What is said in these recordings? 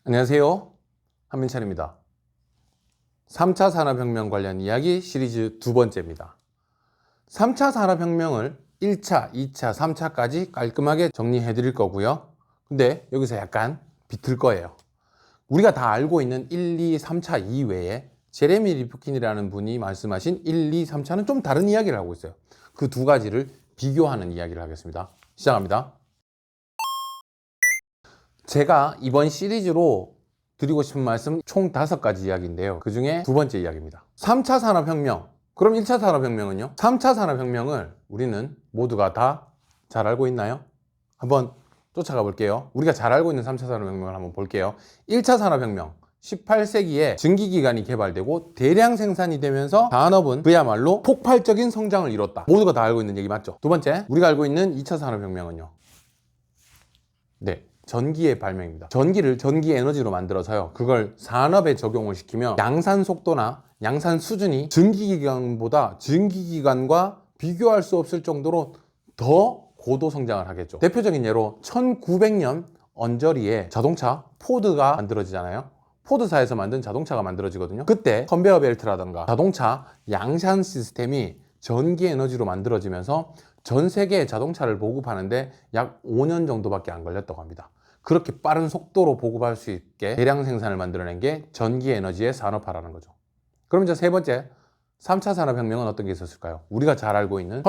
안녕하세요. 한민찬입니다. 3차 산업혁명 관련 이야기 시리즈 두 번째입니다. 3차 산업혁명을 1차, 2차, 3차까지 깔끔하게 정리해 드릴 거고요. 근데 여기서 약간 비틀 거예요. 우리가 다 알고 있는 1, 2, 3차 이외에 제레미 리프킨이라는 분이 말씀하신 1, 2, 3차는 좀 다른 이야기를 하고 있어요. 그 두 가지를 비교하는 이야기를 하겠습니다. 시작합니다. 제가 이번 시리즈로 드리고 싶은 말씀 총 5가지 이야기인데요. 그 중에 두 번째 이야기입니다. 3차 산업혁명. 그럼 1차 산업혁명은요? 3차 산업혁명을 우리는 모두가 다 잘 알고 있나요? 한번 쫓아가 볼게요. 우리가 잘 알고 있는 3차 산업혁명을 한번 볼게요. 1차 산업혁명. 18세기에 증기기관이 개발되고 대량 생산이 되면서 산업은 그야말로 폭발적인 성장을 이뤘다. 모두가 다 알고 있는 얘기 맞죠? 두 번째, 우리가 알고 있는 2차 산업혁명은요? 네. 전기의 발명입니다. 전기를 전기 에너지로 만들어서요. 그걸 산업에 적용을 시키면 양산 속도나 양산 수준이 증기기관과 비교할 수 없을 정도로 더 고도 성장을 하겠죠. 대표적인 예로 1900년 언저리에 자동차 포드가 만들어지잖아요. 포드사에서 만든 자동차가 만들어지거든요. 그때 컨베어 벨트라든가 자동차 양산 시스템이 전기 에너지로 만들어지면서 전 세계의 자동차를 보급하는데 약 5년 정도밖에 안 걸렸다고 합니다. 그렇게 빠른 속도로 보급할 수 있게 대량 생산을 만들어낸 게 전기 에너지의 산업화라는 거죠. 그럼 이제 세 번째, 3차 산업혁명은 어떤 게 있었을까요? 우리가 잘 알고 있는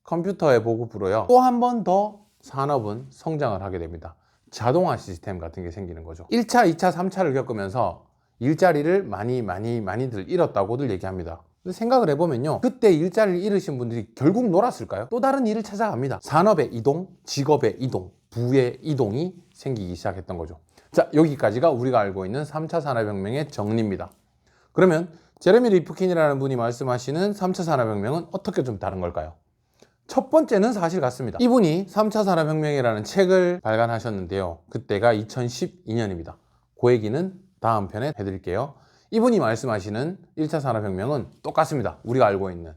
컴퓨터의 보급으로요. 또 한 번 더 산업은 성장을 하게 됩니다. 자동화 시스템 같은 게 생기는 거죠. 1차, 2차, 3차를 겪으면서 일자리를 많이들 잃었다고들 얘기합니다. 생각을 해보면요, 그때 일자리를 잃으신 분들이 결국 놀았을까요? 또 다른 일을 찾아갑니다. 산업의 이동, 직업의 이동, 부의 이동이 생기기 시작했던 거죠. 자, 여기까지가 우리가 알고 있는 3차 산업혁명의 정리입니다. 그러면 제레미 리프킨이라는 분이 말씀하시는 3차 산업혁명은 어떻게 좀 다른 걸까요? 첫 번째는 사실 같습니다. 이분이 3차 산업혁명이라는 책을 발간하셨는데요. 그때가 2012년입니다. 그 얘기는 다음 편에 해드릴게요. 이분이 말씀하시는 1차 산업혁명은 똑같습니다. 우리가 알고 있는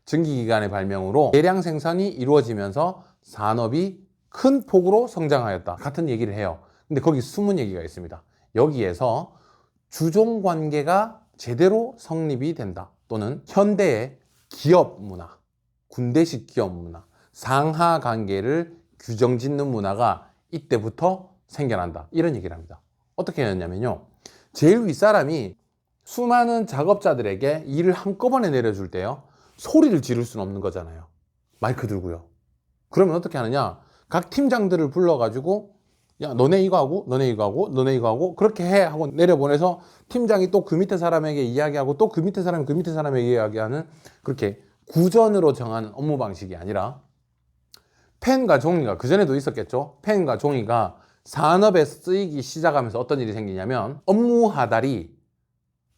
증기기관의 발명으로 대량 생산이 이루어지면서 산업이 큰 폭으로 성장하였다. 같은 얘기를 해요. 근데 거기 숨은 얘기가 있습니다. 여기에서 주종관계가 제대로 성립이 된다. 또는 현대의 기업 문화, 군대식 기업 문화, 상하관계를 규정짓는 문화가 이때부터 생겨난다. 이런 얘기를 합니다. 어떻게 했냐면요, 제일 윗사람이 수많은 작업자들에게 일을 한꺼번에 내려줄 때요, 소리를 지를 수는 없는 거잖아요. 마이크 들고요. 그러면 어떻게 하느냐, 각 팀장들을 불러가지고 야, 너네 이거 하고 너네 이거 하고 너네 이거 하고 그렇게 해 하고 내려보내서 팀장이 또 그 밑에 사람에게 이야기하고 또 그 밑에 사람이 그 밑에 사람에게 이야기하는, 그렇게 구전으로 정하는 업무 방식이 아니라 펜과 종이가, 그전에도 있었겠죠. 펜과 종이가 산업에 쓰이기 시작하면서 어떤 일이 생기냐면 업무 하달이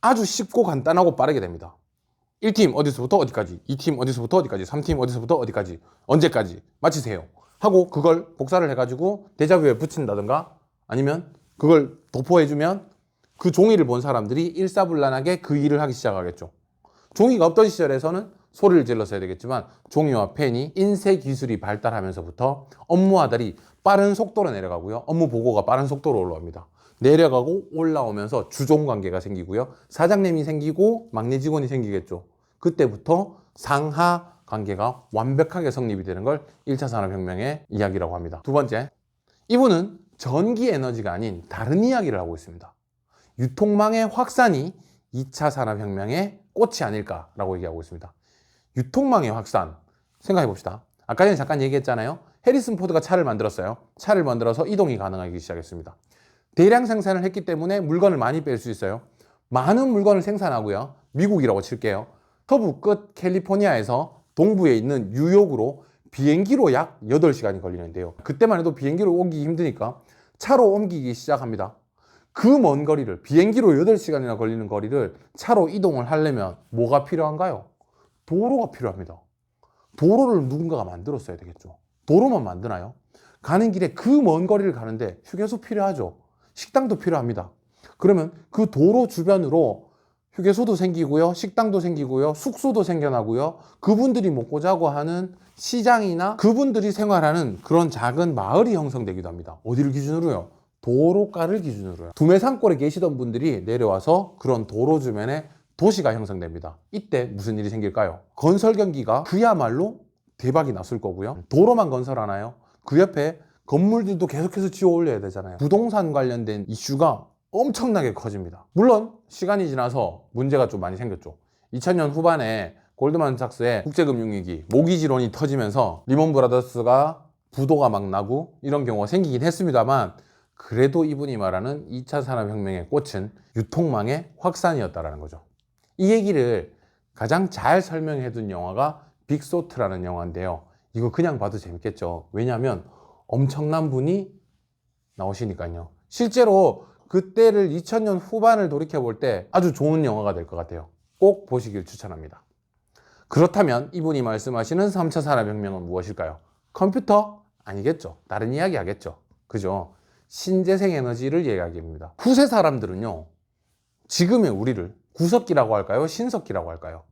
아주 쉽고 간단하고 빠르게 됩니다. 1팀 어디서부터 어디까지, 2팀 어디서부터 어디까지, 3팀 어디서부터 어디까지, 언제까지 마치세요 하고 그걸 복사를 해가지고 대자뷰에 붙인다든가 아니면 그걸 도포해주면 그 종이를 본 사람들이 일사불란하게 그 일을 하기 시작하겠죠. 종이가 없던 시절에서는 소리를 질러서 해야 되겠지만 종이와 펜이 인쇄 기술이 발달하면서부터 업무 하달이 빠른 속도로 내려가고요. 업무 보고가 빠른 속도로 올라옵니다. 내려가고 올라오면서 주종관계가 생기고요. 사장님이 생기고 막내 직원이 생기겠죠. 그때부터 상하 관계가 완벽하게 성립이 되는 걸 1차 산업혁명의 이야기라고 합니다. 두 번째, 이분은 전기 에너지가 아닌 다른 이야기를 하고 있습니다. 유통망의 확산이 2차 산업혁명의 꽃이 아닐까라고 얘기하고 있습니다. 유통망의 확산, 생각해 봅시다. 아까 전에 잠깐 얘기했잖아요. 해리슨 포드가 차를 만들었어요. 차를 만들어서 이동이 가능하기 시작했습니다. 대량 생산을 했기 때문에 물건을 많이 뺄 수 있어요. 많은 물건을 생산하고요. 미국이라고 칠게요. 서부 끝 캘리포니아에서 동부에 있는 뉴욕으로 비행기로 약 8시간이 걸리는데요. 그때만 해도 비행기로 오기 힘드니까 차로 옮기기 시작합니다. 그 먼 거리를, 비행기로 8시간이나 걸리는 거리를 차로 이동을 하려면 뭐가 필요한가요? 도로가 필요합니다. 도로를 누군가가 만들었어야 되겠죠. 도로만 만드나요? 가는 길에 그 먼 거리를 가는데 휴게소 필요하죠. 식당도 필요합니다. 그러면 그 도로 주변으로 휴게소도 생기고요, 식당도 생기고요, 숙소도 생겨나고요, 그분들이 먹고 자고 하는 시장이나 그분들이 생활하는 그런 작은 마을이 형성되기도 합니다. 어디를 기준으로요? 도로가를 기준으로요. 두메산골에 계시던 분들이 내려와서 그런 도로 주변에 도시가 형성됩니다. 이때 무슨 일이 생길까요? 건설 경기가 그야말로 대박이 났을 거고요. 도로만 건설하나요? 그 옆에 건물들도 계속해서 지어 올려야 되잖아요. 부동산 관련된 이슈가 엄청나게 커집니다. 물론 시간이 지나서 문제가 좀 많이 생겼죠. 2000년 후반에 골드만삭스의 국제금융위기, 모기지론이 터지면서 리먼 브라더스가 부도가 막 나고 이런 경우가 생기긴 했습니다만, 그래도 이분이 말하는 2차 산업혁명의 꽃은 유통망의 확산이었다는 거죠. 이 얘기를 가장 잘 설명해 둔 영화가 빅소트라는 영화인데요. 이거 그냥 봐도 재밌겠죠. 왜냐하면 엄청난 분이 나오시니까요. 실제로 그때를 2000년 후반을 돌이켜 볼 때 아주 좋은 영화가 될 것 같아요. 꼭 보시길 추천합니다. 그렇다면 이분이 말씀하시는 3차 산업혁명은 무엇일까요? 컴퓨터? 아니겠죠. 다른 이야기 하겠죠. 그죠? 신재생에너지를 이야기합니다. 후세 사람들은요, 지금의 우리를 구석기라고 할까요? 신석기라고 할까요?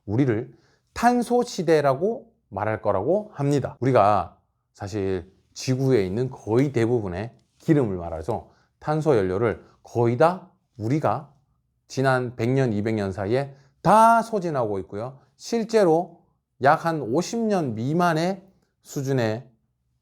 우리를 탄소 시대라고 말할 거라고 합니다. 우리가 사실 지구에 있는 거의 대부분의 기름을 말하죠. 탄소 연료를 거의 다 우리가 지난 100년, 200년 사이에 다 소진하고 있고요. 실제로 약 한 50년 미만의 수준의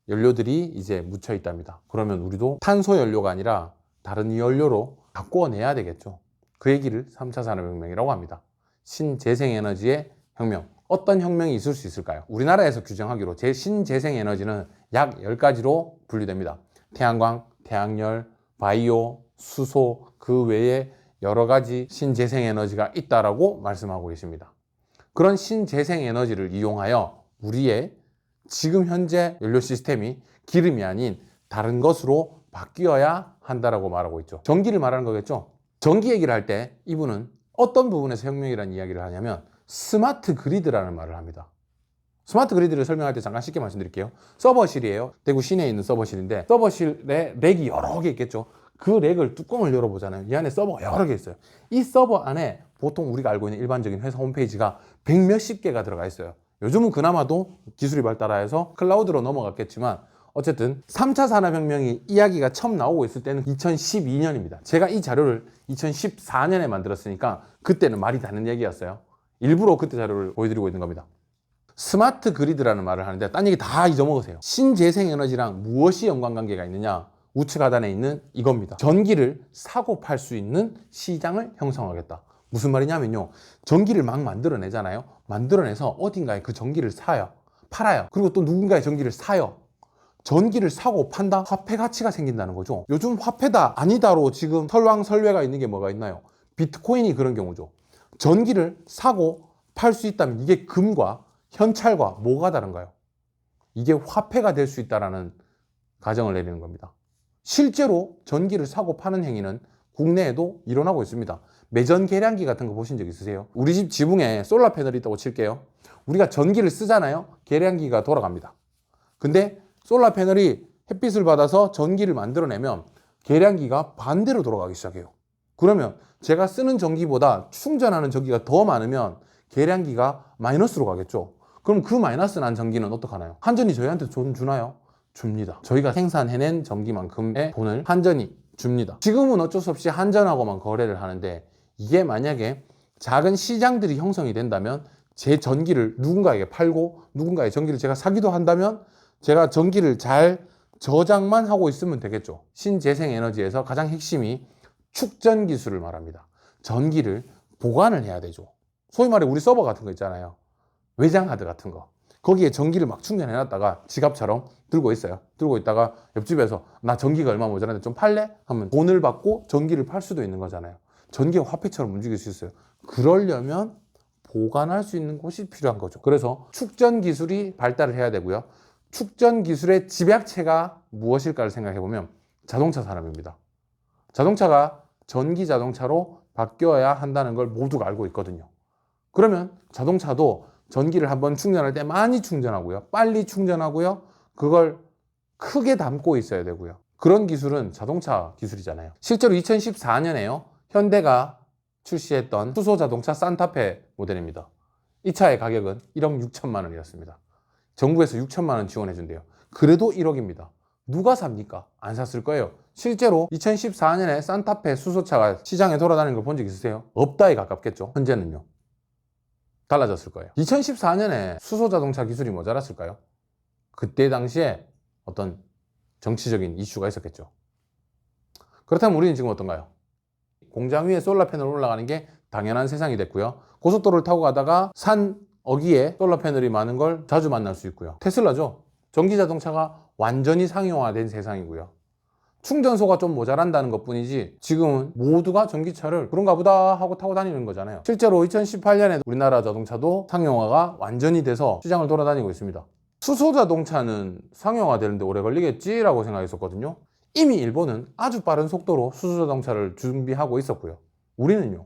연료들이 이제 묻혀 있답니다. 그러면 우리도 탄소 연료가 아니라 다른 연료로 바꿔내야 되겠죠. 그 얘기를 3차 산업혁명이라고 합니다. 신재생에너지의 혁명. 어떤 혁명이 있을 수 있을까요? 우리나라에서 규정하기로 신재생에너지는 약 10가지로 분류됩니다. 태양광, 태양열, 바이오, 수소, 그 외에 여러 가지 신재생에너지가 있다라고 말씀하고 계십니다. 그런 신재생에너지를 이용하여 우리의 지금 현재 연료 시스템이 기름이 아닌 다른 것으로 바뀌어야 한다라고 말하고 있죠. 전기를 말하는 거겠죠. 전기 얘기를 할 때 이분은 어떤 부분에서 혁명이라는 이야기를 하냐면 스마트 그리드라는 말을 합니다. 스마트 그리드를 설명할 때 잠깐 쉽게 말씀드릴게요. 서버실이에요. 대구 시내에 있는 서버실인데 서버실에 렉이 여러 개 있겠죠. 그 렉을 뚜껑을 열어보잖아요. 이 안에 서버가 여러 개 있어요. 이 서버 안에 보통 우리가 알고 있는 일반적인 회사 홈페이지가 100몇십 개가 들어가 있어요. 요즘은 그나마도 기술이 발달해서 클라우드로 넘어갔겠지만 어쨌든 3차 산업혁명이 이야기가 처음 나오고 있을 때는 2012년입니다. 제가 이 자료를 2014년에 만들었으니까 그때는 말이 다른 얘기였어요. 일부러 그때 자료를 보여드리고 있는 겁니다. 스마트 그리드라는 말을 하는데 딴 얘기 다 잊어먹으세요. 신재생에너지랑 무엇이 연관관계가 있느냐? 우측 하단에 있는 이겁니다. 전기를 사고 팔 수 있는 시장을 형성하겠다. 무슨 말이냐면요, 전기를 막 만들어내잖아요. 만들어내서 어딘가에 그 전기를 사요, 팔아요. 그리고 또 누군가의 전기를 사요. 전기를 사고 판다? 화폐 가치가 생긴다는 거죠. 요즘 화폐다 아니다로 지금 설왕설래가 있는 게 뭐가 있나요? 비트코인이 그런 경우죠. 전기를 사고 팔 수 있다면 이게 금과 현찰과 뭐가 다른가요? 이게 화폐가 될 수 있다는 가정을 내리는 겁니다. 실제로 전기를 사고 파는 행위는 국내에도 일어나고 있습니다. 매전 계량기 같은 거 보신 적 있으세요? 우리 집 지붕에 솔라 패널이 있다고 칠게요. 우리가 전기를 쓰잖아요. 계량기가 돌아갑니다. 근데 솔라 패널이 햇빛을 받아서 전기를 만들어내면 계량기가 반대로 돌아가기 시작해요. 그러면 제가 쓰는 전기보다 충전하는 전기가 더 많으면 계량기가 마이너스로 가겠죠. 그럼 그 마이너스 난 전기는 어떡하나요? 한전이 저희한테 돈 주나요? 줍니다. 저희가 생산해낸 전기만큼의 돈을 한전이 줍니다. 지금은 어쩔 수 없이 한전하고만 거래를 하는데, 이게 만약에 작은 시장들이 형성이 된다면 제 전기를 누군가에게 팔고 누군가의 전기를 제가 사기도 한다면 제가 전기를 잘 저장만 하고 있으면 되겠죠. 신재생에너지에서 가장 핵심이 축전 기술을 말합니다. 전기를 보관을 해야 되죠. 소위 말해 우리 서버 같은 거 있잖아요. 외장 하드 같은 거. 거기에 전기를 막 충전해놨다가 지갑처럼 들고 있어요. 들고 있다가 옆집에서 나 전기가 얼마 모자란데 좀 팔래? 하면 돈을 받고 전기를 팔 수도 있는 거잖아요. 전기가 화폐처럼 움직일 수 있어요. 그러려면 보관할 수 있는 곳이 필요한 거죠. 그래서 축전 기술이 발달을 해야 되고요. 축전 기술의 집약체가 무엇일까를 생각해 보면 자동차 산업입니다. 자동차가 전기 자동차로 바뀌어야 한다는 걸 모두가 알고 있거든요. 그러면 자동차도 전기를 한번 충전할 때 많이 충전하고요. 빨리 충전하고요. 그걸 크게 담고 있어야 되고요. 그런 기술은 자동차 기술이잖아요. 실제로 2014년에요. 현대가 출시했던 수소 자동차 산타페 모델입니다. 이 차의 가격은 1억 6천만 원이었습니다. 정부에서 6천만 원 지원해 준대요. 그래도 1억입니다. 누가 삽니까? 안 샀을 거예요. 실제로 2014년에 산타페 수소차가 시장에 돌아다니는 걸 본 적 있으세요? 없다에 가깝겠죠. 현재는요. 달라졌을 거예요. 2014년에 수소 자동차 기술이 모자랐을까요? 그때 당시에 어떤 정치적인 이슈가 있었겠죠. 그렇다면 우리는 지금 어떤가요? 공장 위에 솔라 패널 올라가는 게 당연한 세상이 됐고요. 고속도로를 타고 가다가 산 어귀에 솔라 패널이 많은 걸 자주 만날 수 있고요. 테슬라죠. 전기 자동차가 완전히 상용화된 세상이고요. 충전소가 좀 모자란다는 것 뿐이지 지금은 모두가 전기차를 그런가 보다 하고 타고 다니는 거잖아요. 실제로 2018년에 우리나라 자동차도 상용화가 완전히 돼서 시장을 돌아다니고 있습니다. 수소 자동차는 상용화 되는데 오래 걸리겠지라고 생각했었거든요. 이미 일본은 아주 빠른 속도로 수소 자동차를 준비하고 있었고요. 우리는요.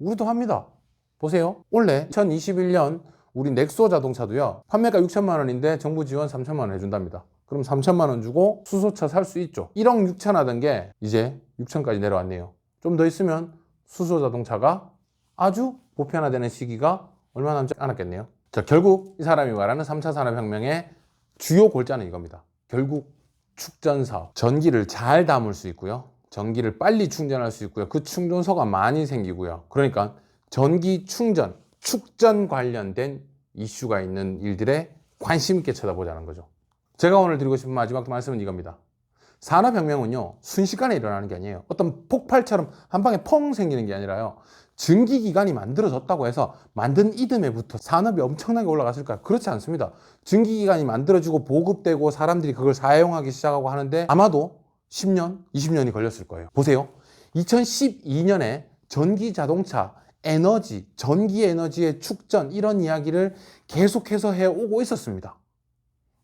우리도 합니다. 보세요. 원래 2021년 우리 넥소 자동차도요. 판매가 6천만 원인데 정부 지원 3천만 원 해준답니다. 그럼 3천만 원 주고 수소차 살 수 있죠. 1억 6천 하던 게 이제 6천까지 내려왔네요. 좀 더 있으면 수소 자동차가 아주 보편화되는 시기가 얼마 남지 않았겠네요. 자, 결국 이 사람이 말하는 3차 산업혁명의 주요 골자는 이겁니다. 결국 축전 사업. 전기를 잘 담을 수 있고요. 전기를 빨리 충전할 수 있고요. 그 충전소가 많이 생기고요. 그러니까 전기 충전, 축전 관련된 이슈가 있는 일들에 관심 있게 쳐다보자는 거죠. 제가 오늘 드리고 싶은 마지막 말씀은 이겁니다. 산업혁명은요, 순식간에 일어나는 게 아니에요. 어떤 폭발처럼 한 방에 펑 생기는 게 아니라요. 증기기관이 만들어졌다고 해서 만든 이듬해부터 산업이 엄청나게 올라갔을까요? 그렇지 않습니다. 증기기관이 만들어지고 보급되고 사람들이 그걸 사용하기 시작하고 하는데 아마도 10년, 20년이 걸렸을 거예요. 보세요. 2012년에 전기자동차, 에너지, 전기 에너지의 축전 이런 이야기를 계속해서 해오고 있었습니다.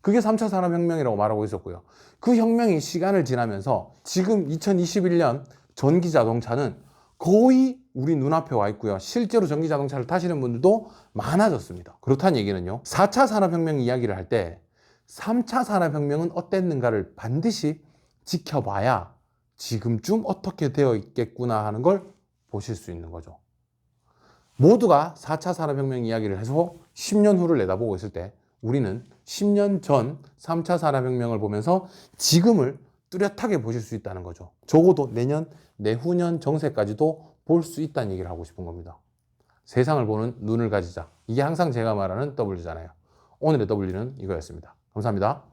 그게 3차 산업혁명이라고 말하고 있었고요. 그 혁명이 시간을 지나면서 지금 2021년 전기자동차는 거의 우리 눈앞에 와 있고요. 실제로 전기자동차를 타시는 분들도 많아졌습니다. 그렇다는 얘기는요. 4차 산업혁명 이야기를 할 때 3차 산업혁명은 어땠는가를 반드시 지켜봐야 지금쯤 어떻게 되어 있겠구나 하는 걸 보실 수 있는 거죠. 모두가 4차 산업혁명 이야기를 해서 10년 후를 내다보고 있을 때 우리는 10년 전 3차 산업혁명을 보면서 지금을 뚜렷하게 보실 수 있다는 거죠. 적어도 내년, 내후년 정세까지도 볼 수 있다는 얘기를 하고 싶은 겁니다. 세상을 보는 눈을 가지자. 이게 항상 제가 말하는 W잖아요. 오늘의 W는 이거였습니다. 감사합니다.